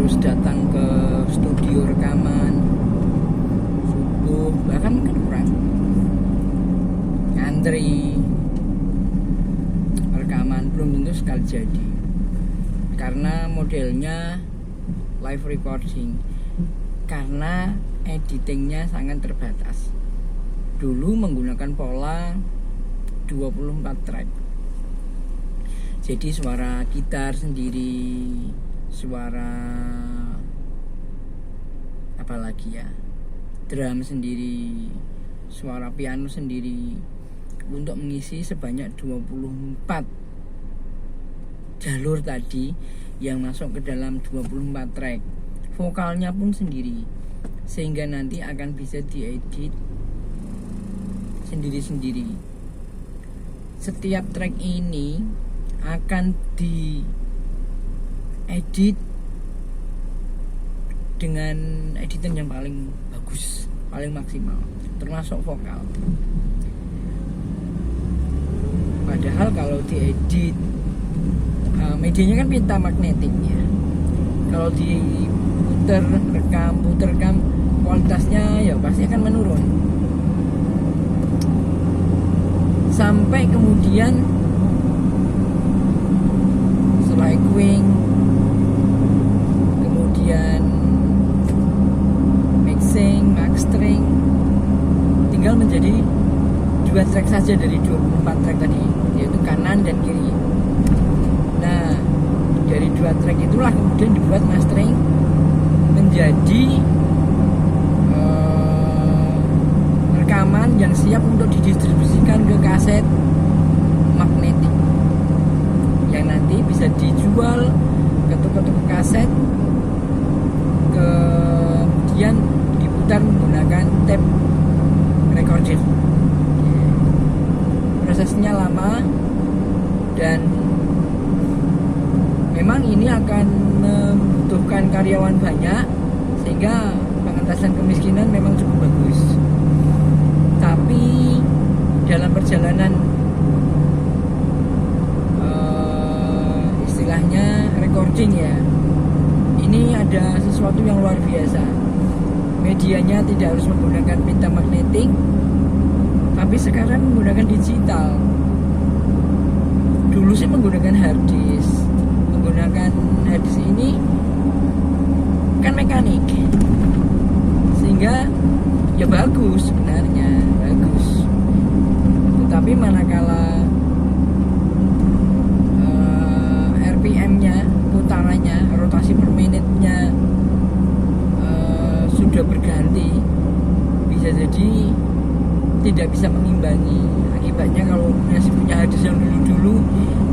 harus datang ke studio rekaman subuh, bahkan mungkin kurang, ngantri rekaman belum tentu sekali jadi, karena modelnya live recording, karena editingnya sangat terbatas. Dulu menggunakan pola 24 track, jadi suara gitar sendiri, suara apalagi ya, drum sendiri, suara piano sendiri, untuk mengisi sebanyak 24 jalur tadi yang masuk ke dalam 24 track. Vokalnya pun sendiri, sehingga nanti akan bisa diedit sendiri-sendiri. Setiap track ini akan diedit dengan editan yang paling bagus, paling maksimal, termasuk vokal. Padahal kalau diedit, medianya kan pita magnetik ya. Kalau diputer rekam, kualitasnya ya pasti akan menurun. Sampai kemudian setelah echoing, kemudian mixing, mastering, tinggal menjadi 2 track saja dari 24 track tadi, yaitu kanan dan kiri. Nah, dari 2 track itulah kemudian dibuat mastering menjadi rekaman yang siap untuk didistribusikan ke kaset magnetik, yang nanti bisa dijual ke toko-toko kaset, kemudian diputar menggunakan tape recorder. Prosesnya lama dan memang ini akan membutuhkan karyawan banyak, sehingga pengentasan kemiskinan memang cukup bagus. Tapi dalam perjalanan istilahnya recording ya, ini ada sesuatu yang luar biasa. Medianya tidak harus menggunakan pita magnetik, tapi sekarang menggunakan digital. Dulu sih menggunakan hard disk. Menggunakan hard disk ini kan mekanik, sehingga ya bagus, sebenarnya bagus. Tetapi manakala RPM-nya, putarannya, rotasi per menitnya sudah berganti, bisa jadi tidak bisa mengimbangi. Akibatnya kalau masih punya hadis yang dulu-dulu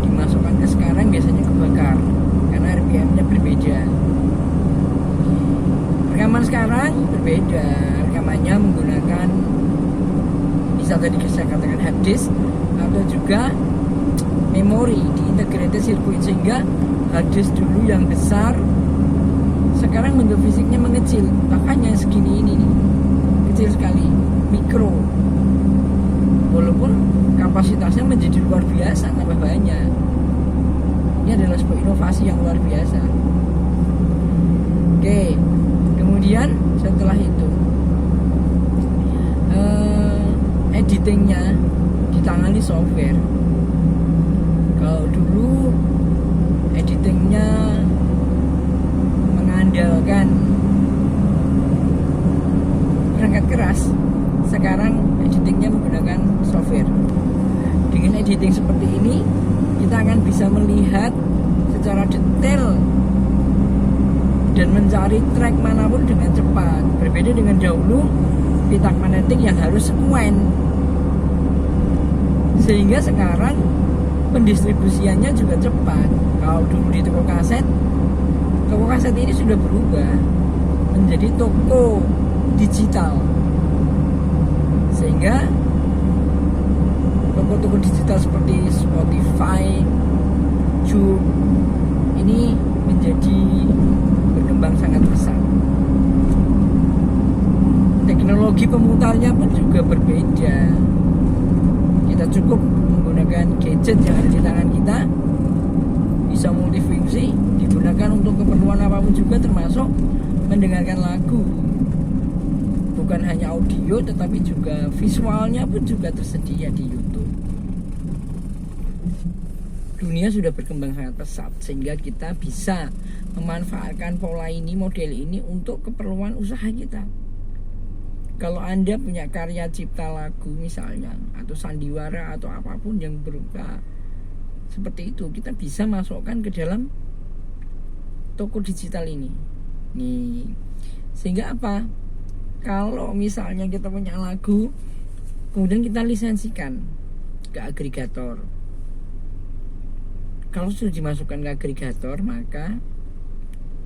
dimasukkan ke sekarang, biasanya kebakar karena RPM-nya berbeda. Rekaman sekarang berbeda, rekamannya menggunakan, bisa tadi saya katakan hard disk, atau juga memori di integrated circuit, sehingga hard disk dulu yang besar sekarang bentuk fisiknya mengecil, makanya segini ini nih, kecil sekali, mikro, walaupun kapasitasnya menjadi luar biasa, tambah banyak. Ini adalah sebuah inovasi yang luar biasa. Oke, kemudian setelah itu editingnya ditangani software. Kalau dulu editingnya mengandalkan perangkat keras, sekarang editingnya menggunakan software. Dengan editing seperti ini, kita akan bisa melihat secara detail dan mencari track manapun dengan cepat. Berbeda dengan dahulu pita magnetik yang harus sekuen, sehingga sekarang pendistribusiannya juga cepat. Kalau dulu di toko kaset ini sudah berubah menjadi toko digital, sehingga toko-toko digital seperti Spotify, Joox ini menjadi berkembang sangat pesat. Teknologi pemutarnya pun juga berbeda. Kita cukup menggunakan gadget yang ada di tangan kita, bisa multifungsi, digunakan gunakan untuk keperluan apapun juga, termasuk mendengarkan lagu. Bukan hanya audio, tetapi juga visualnya pun juga tersedia di YouTube. Dunia sudah berkembang sangat pesat, sehingga kita bisa memanfaatkan pola ini, model ini untuk keperluan usaha kita. Kalau Anda punya karya cipta lagu misalnya, atau sandiwara atau apapun yang berupa seperti itu, kita bisa masukkan ke dalam toko digital ini. Nih, sehingga apa? Kalau misalnya kita punya lagu, kemudian kita lisensikan ke agregator. Kalau sudah dimasukkan ke agregator, maka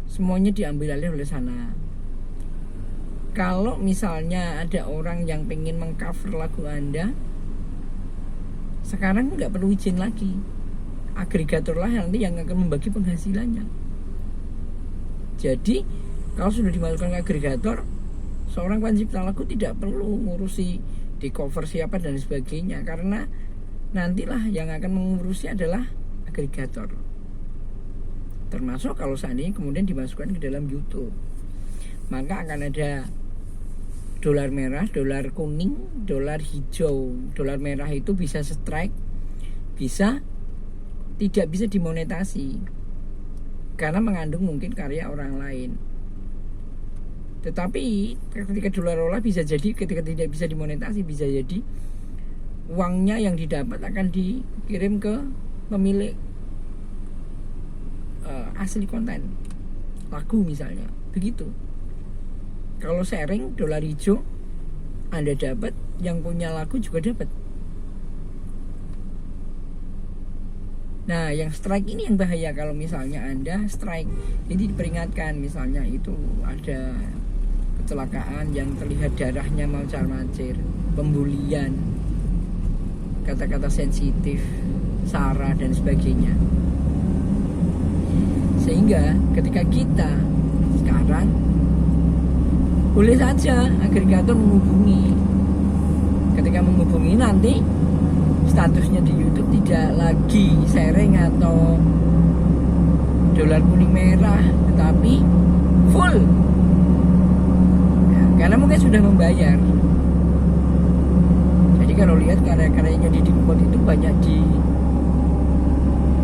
semuanya diambil alih oleh sana. Kalau misalnya ada orang yang pengen mengcover lagu Anda, sekarang nggak perlu izin lagi. Agregator lah nanti yang akan membagi penghasilannya. Jadi kalau sudah dimasukkan ke agregator, seorang pencipta lagu tidak perlu ngurusi di cover siapa dan sebagainya, karena nantilah yang akan mengurusi adalah agregator. Termasuk kalau seandainya kemudian dimasukkan ke dalam YouTube, maka akan ada dolar merah, dolar kuning, dolar hijau. Dolar merah itu bisa strike, bisa tidak bisa dimonetasi karena mengandung mungkin karya orang lain. Tetapi ketika dolar olah bisa jadi ketika tidak bisa dimonetasi, bisa jadi uangnya yang didapat akan dikirim ke pemilik asli konten lagu misalnya, begitu. Kalau sharing dolar hijau Anda dapat, yang punya lagu juga dapat. Nah, yang strike ini yang bahaya kalau misalnya Anda strike. Jadi diperingatkan, misalnya itu ada kecelakaan yang terlihat darahnya mancar-mancir, pembulian, kata-kata sensitif, sara dan sebagainya. Sehingga ketika kita sekarang boleh saja agregator menghubungi. Ketika menghubungi nanti statusnya di YouTube tidak lagi sharing atau dolar kuning merah, tetapi full ya, karena mungkin sudah membayar. Jadi kalau lihat karya-karyanya Didi Kempot itu banyak di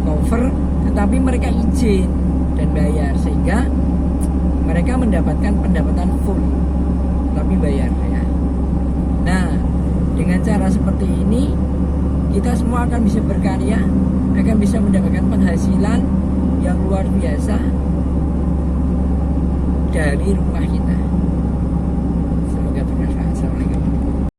cover, tetapi mereka izin dan bayar, sehingga mereka mendapatkan pendapatan full tapi bayar ya. Nah, dengan cara seperti ini kita semua akan bisa berkarya, akan bisa mendapatkan penghasilan yang luar biasa dari rumah kita.